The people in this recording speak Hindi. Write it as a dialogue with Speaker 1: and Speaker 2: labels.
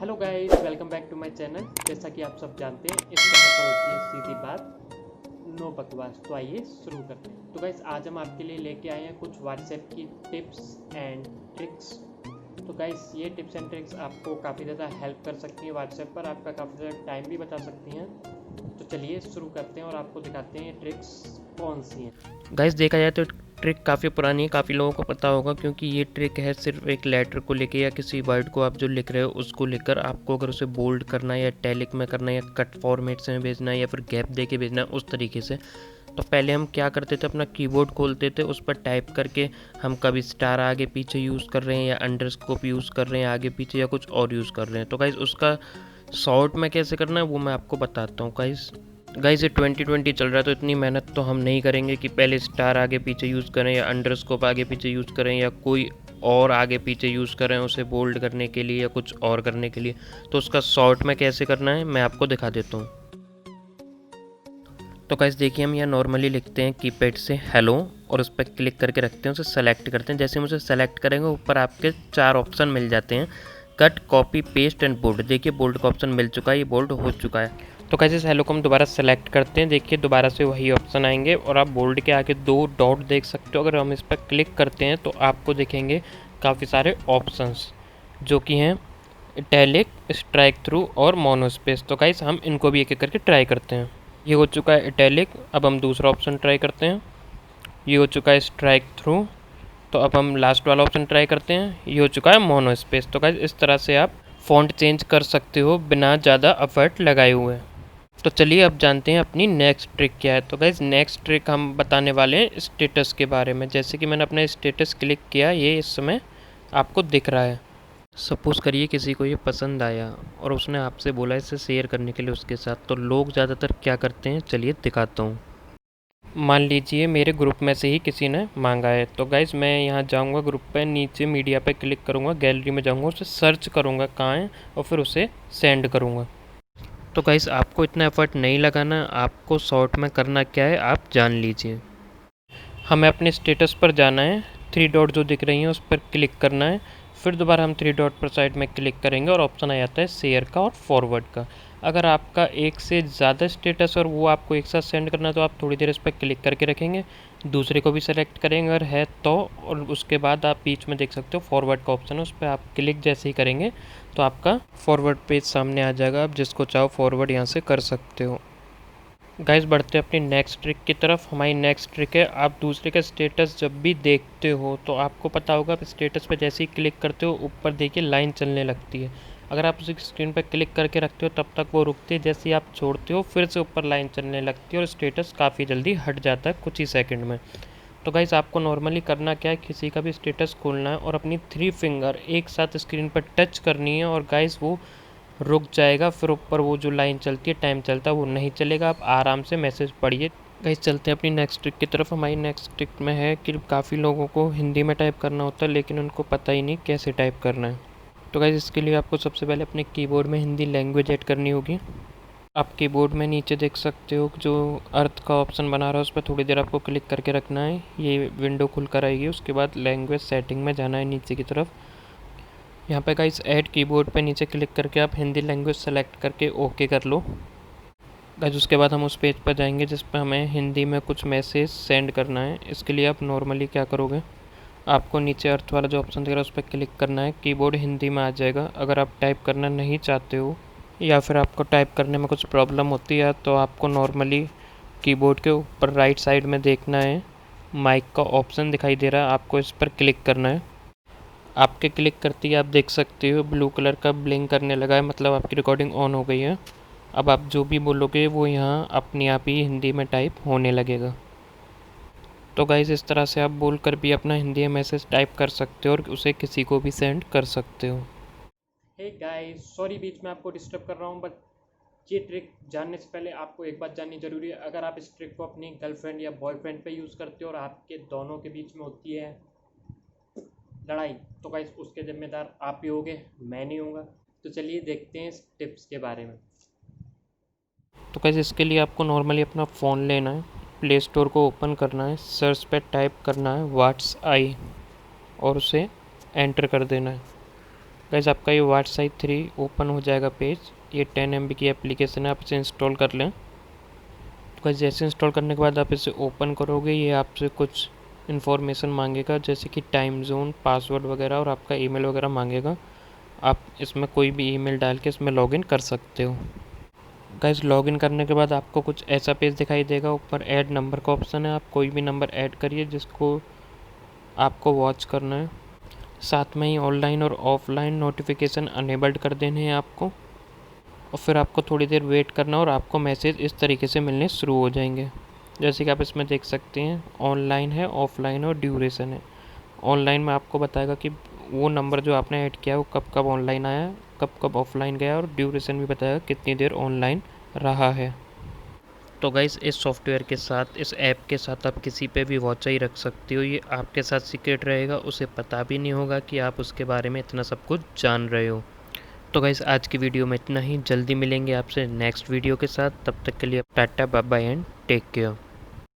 Speaker 1: Hello guys, welcome back to my channel. जैसा कि आप सब जानते हैं, इस चैनल पर होती है सीधी बात, नो बकवास। तो आइए शुरू करते हैं। तो गाइस, आज हम आपके लिए लेके आए हैं कुछ व्हाट्सएप की टिप्स एंड ट्रिक्स। तो गाइस, ये टिप्स एंड ट्रिक्स आपको काफ़ी ज़्यादा हेल्प कर सकती हैं। व्हाट्सएप पर आपका काफ़ी ज़्यादा टाइम भी बचा सकती हैं। तो चलिए शुरू करते हैं और आपको दिखाते हैं ये ट्रिक्स कौन सी हैं।
Speaker 2: गाइस देखा जाए तो ट्रिक काफ़ी पुरानी है, काफ़ी लोगों को पता होगा, क्योंकि ये ट्रिक है सिर्फ एक लेटर को लेके या किसी वर्ड को आप जो लिख रहे हो उसको लेकर आपको अगर उसे बोल्ड करना है या टैलिक में करना है या कट फॉर्मेट से भेजना है या फिर गैप दे के भेजना है उस तरीके से। तो पहले हम क्या करते थे, अपना कीबोर्ड खोलते थे, उस पर टाइप करके हम कभी स्टार आगे पीछे यूज़ कर रहे हैं या अंडरस्कोप यूज़ कर रहे हैं आगे पीछे या कुछ और यूज़ कर रहे हैं। तो गाइस उसका शॉर्ट में कैसे करना है वो मैं आपको बताता हूँ। गाइस ये 2020 चल रहा है तो इतनी मेहनत तो हम नहीं करेंगे कि पहले स्टार आगे पीछे यूज़ करें या अंडरस्कोप आगे पीछे यूज़ करें या कोई और आगे पीछे यूज़ करें उसे बोल्ड करने के लिए या कुछ और करने के लिए। तो उसका शॉर्ट में कैसे करना है मैं आपको दिखा देता हूँ। तो गाइस देखिए, हम यहाँ नॉर्मली लिखते हैं कीपैड से हेलो और उस पर क्लिक करके रखते हैं, उसे सेलेक्ट करते हैं। जैसे हम उसे सेलेक्ट करेंगे ऊपर आपके 4 ऑप्शन मिल जाते हैं, cut, copy, paste and bold. देखिए बोल्ड का ऑप्शन मिल चुका है, ये बोल्ड हो चुका है। तो कैसे इस हेलो को हम दोबारा सेलेक्ट करते हैं, देखिए दोबारा से वही ऑप्शन आएंगे और आप बोल्ड के आगे 2 डॉट देख सकते हो। अगर हम इस पर क्लिक करते हैं तो आपको दिखेंगे काफ़ी सारे ऑप्शंस जो कि हैं इटैलिक, स्ट्राइक थ्रू और मोनोस्पेस। तो गाइस हम इनको भी एक एक करके ट्राई करते हैं। ये हो चुका है इटैलिक, अब हम दूसरा ऑप्शन ट्राई करते हैं। ये हो चुका है स्ट्राइक थ्रू, तो अब हम लास्ट वाला ऑप्शन ट्राई करते हैं। ये हो चुका है मोनो स्पेस। तो गाइस इस तरह से आप फ़ॉन्ट चेंज कर सकते हो बिना ज़्यादा एफर्ट लगाए हुए। तो चलिए अब जानते हैं अपनी नेक्स्ट ट्रिक क्या है। तो गाइस नेक्स्ट ट्रिक हम बताने वाले हैं स्टेटस के बारे में। जैसे कि मैंने अपना स्टेटस क्लिक किया, ये इस समय आपको दिख रहा है। सपोज़ करिए किसी को ये पसंद आया और उसने आपसे बोला इसे शेयर करने के लिए उसके साथ, तो लोग ज़्यादातर क्या करते हैं चलिए दिखाता हूँ। मान लीजिए मेरे ग्रुप में से ही किसी ने मांगा है, तो गाइज़ मैं यहाँ जाऊँगा ग्रुप पे, नीचे मीडिया पे क्लिक करूँगा, गैलरी में जाऊँगा, उसे सर्च करूँगा कहाँ है और फिर उसे सेंड करूँगा। तो गाइज़ आपको इतना एफर्ट नहीं लगाना, आपको शॉर्ट में करना क्या है आप जान लीजिए। हमें अपने स्टेटस पर जाना है, 3 डॉट जो दिख रही हैं उस पर क्लिक करना है, फिर दोबारा हम 3 डॉट पर साइड में क्लिक करेंगे और ऑप्शन आ जाता है शेयर का और फॉरवर्ड का। अगर आपका एक से ज़्यादा स्टेटस और वो आपको एक साथ सेंड करना है तो आप थोड़ी देर इस पर क्लिक करके रखेंगे, दूसरे को भी सेलेक्ट करेंगे अगर है तो, और उसके बाद आप बीच में देख सकते हो फॉरवर्ड का ऑप्शन है, उस पर आप क्लिक जैसे ही करेंगे तो आपका फॉरवर्ड पेज सामने आ जाएगा। आप जिसको चाहो फॉरवर्ड यहाँ से कर सकते हो। गाइस बढ़ते हैं अपनी नेक्स्ट ट्रिक की तरफ। हमारी नेक्स्ट ट्रिक है, आप दूसरे का स्टेटस जब भी देखते हो तो आपको पता होगा आप स्टेटस पे जैसे ही क्लिक करते हो ऊपर देखिए लाइन चलने लगती है। अगर आप उसी स्क्रीन पर क्लिक करके रखते हो तब तक वो रुकती है, जैसे ही आप छोड़ते हो फिर से ऊपर लाइन चलने लगती है और स्टेटस काफ़ी जल्दी हट जाता है कुछ ही सेकंड में। तो गाइस आपको नॉर्मली करना क्या है, किसी का भी स्टेटस खोलना है और अपनी 3 फिंगर एक साथ स्क्रीन पर टच करनी है और गाइस वो रुक जाएगा, फिर ऊपर वो जो लाइन चलती है टाइम चलता है वो नहीं चलेगा। आप आराम से मैसेज पढ़िए। गाइस चलते हैं अपनी नेक्स्ट ट्रिक की तरफ। हमारी नेक्स्ट ट्रिक में है कि काफ़ी लोगों को हिंदी में टाइप करना होता है लेकिन उनको पता ही नहीं कैसे टाइप करना है। तो गाइस इसके लिए आपको सबसे पहले अपने कीबोर्ड में हिंदी लैंग्वेज ऐड करनी होगी। आप कीबोर्ड में नीचे देख सकते हो जो अर्थ का ऑप्शन बना रहा है उस पर थोड़ी देर आपको क्लिक करके रखना है, ये विंडो खुल कर आएगी। उसके बाद लैंग्वेज सेटिंग में जाना है नीचे की तरफ। यहाँ पे गाइस ऐड कीबोर्ड पे नीचे क्लिक करके आप हिंदी लैंग्वेज सेलेक्ट करके ओके कर लो। गाइस उसके बाद हम उस पेज पर जाएंगे जिस पर हमें हिंदी में कुछ मैसेज सेंड करना है। इसके लिए आप नॉर्मली क्या करोगे, आपको नीचे अर्थ वाला जो ऑप्शन दिख रहा है उस पर क्लिक करना है, कीबोर्ड हिंदी में आ जाएगा। अगर आप टाइप करना नहीं चाहते हो या फिर आपको टाइप करने में कुछ प्रॉब्लम होती है तो आपको नॉर्मली कीबोर्ड के ऊपर राइट साइड में देखना है, माइक का ऑप्शन दिखाई दे रहा है, आपको इस पर क्लिक करना है। आपके क्लिक करते ही आप देख सकते हो ब्लू कलर का ब्लिंक करने लगा है, मतलब आपकी रिकॉर्डिंग ऑन हो गई है। अब आप जो भी बोलोगे वो यहाँ अपने आप ही हिंदी में टाइप होने लगेगा। तो गाइज़ इस तरह से आप बोल कर भी अपना हिंदी में मैसेज टाइप कर सकते हो और उसे किसी को भी सेंड कर सकते हो।
Speaker 1: हे गाइस, सॉरी बीच में आपको डिस्टर्ब कर रहा हूँ, बट ये ट्रिक जानने से पहले आपको एक बात जाननी ज़रूरी है। अगर आप इस ट्रिक को अपनी गर्लफ्रेंड या बॉयफ्रेंड पे यूज़ करते हो और आपके दोनों के बीच में होती है लड़ाई, तो गाइस उसके जिम्मेदार आप ही होगे, मैं नहीं होगा। तो चलिए देखते हैं इस टिप्स के बारे में।
Speaker 2: तो गाइज़ इसके लिए आपको नॉर्मली अपना फ़ोन लेना है, प्ले स्टोर को ओपन करना है, सर्च पे टाइप करना है व्हाट्स आई और उसे एंटर कर देना है। गाइस आपका ये वाट साइज 3 ओपन हो जाएगा पेज। ये 10 MB की एप्लीकेशन है, आप इसे इंस्टॉल कर लें। तो गाइस जैसे इंस्टॉल करने के बाद आप इसे ओपन करोगे, ये आपसे कुछ इन्फॉर्मेशन मांगेगा जैसे कि टाइम जोन, पासवर्ड वगैरह और आपका ईमेल वगैरह मांगेगा। आप इसमें कोई भी ईमेल डाल के इसमें लॉगिन कर सकते हो। गाइस लॉगिन करने के बाद आपको कुछ ऐसा पेज दिखाई देगा। ऊपर ऐड नंबर का ऑप्शन है, आप कोई भी नंबर ऐड करिए जिसको आपको वॉच करना है। साथ में ही ऑनलाइन और ऑफलाइन नोटिफिकेशन अनेबल्ड कर देने हैं आपको, और फिर आपको थोड़ी देर वेट करना और आपको मैसेज इस तरीके से मिलने शुरू हो जाएंगे। जैसे कि आप इसमें देख सकते हैं, ऑनलाइन है, ऑफलाइन और ड्यूरेशन है। ऑनलाइन में आपको बताएगा कि वो नंबर जो आपने ऐड किया है वो कब कब ऑनलाइन आया, कब कब ऑफलाइन गया, और ड्यूरेशन भी बताएगा कितनी देर ऑनलाइन रहा है। तो गाइस इस सॉफ्टवेयर के साथ, इस ऐप के साथ आप किसी पे भी वॉच ही रख सकते हो। ये आपके साथ सीक्रेट रहेगा, उसे पता भी नहीं होगा कि आप उसके बारे में इतना सब कुछ जान रहे हो। तो गाइस आज की वीडियो में इतना ही। जल्दी मिलेंगे आपसे नेक्स्ट वीडियो के साथ। तब तक के लिए tata bye bye and take care.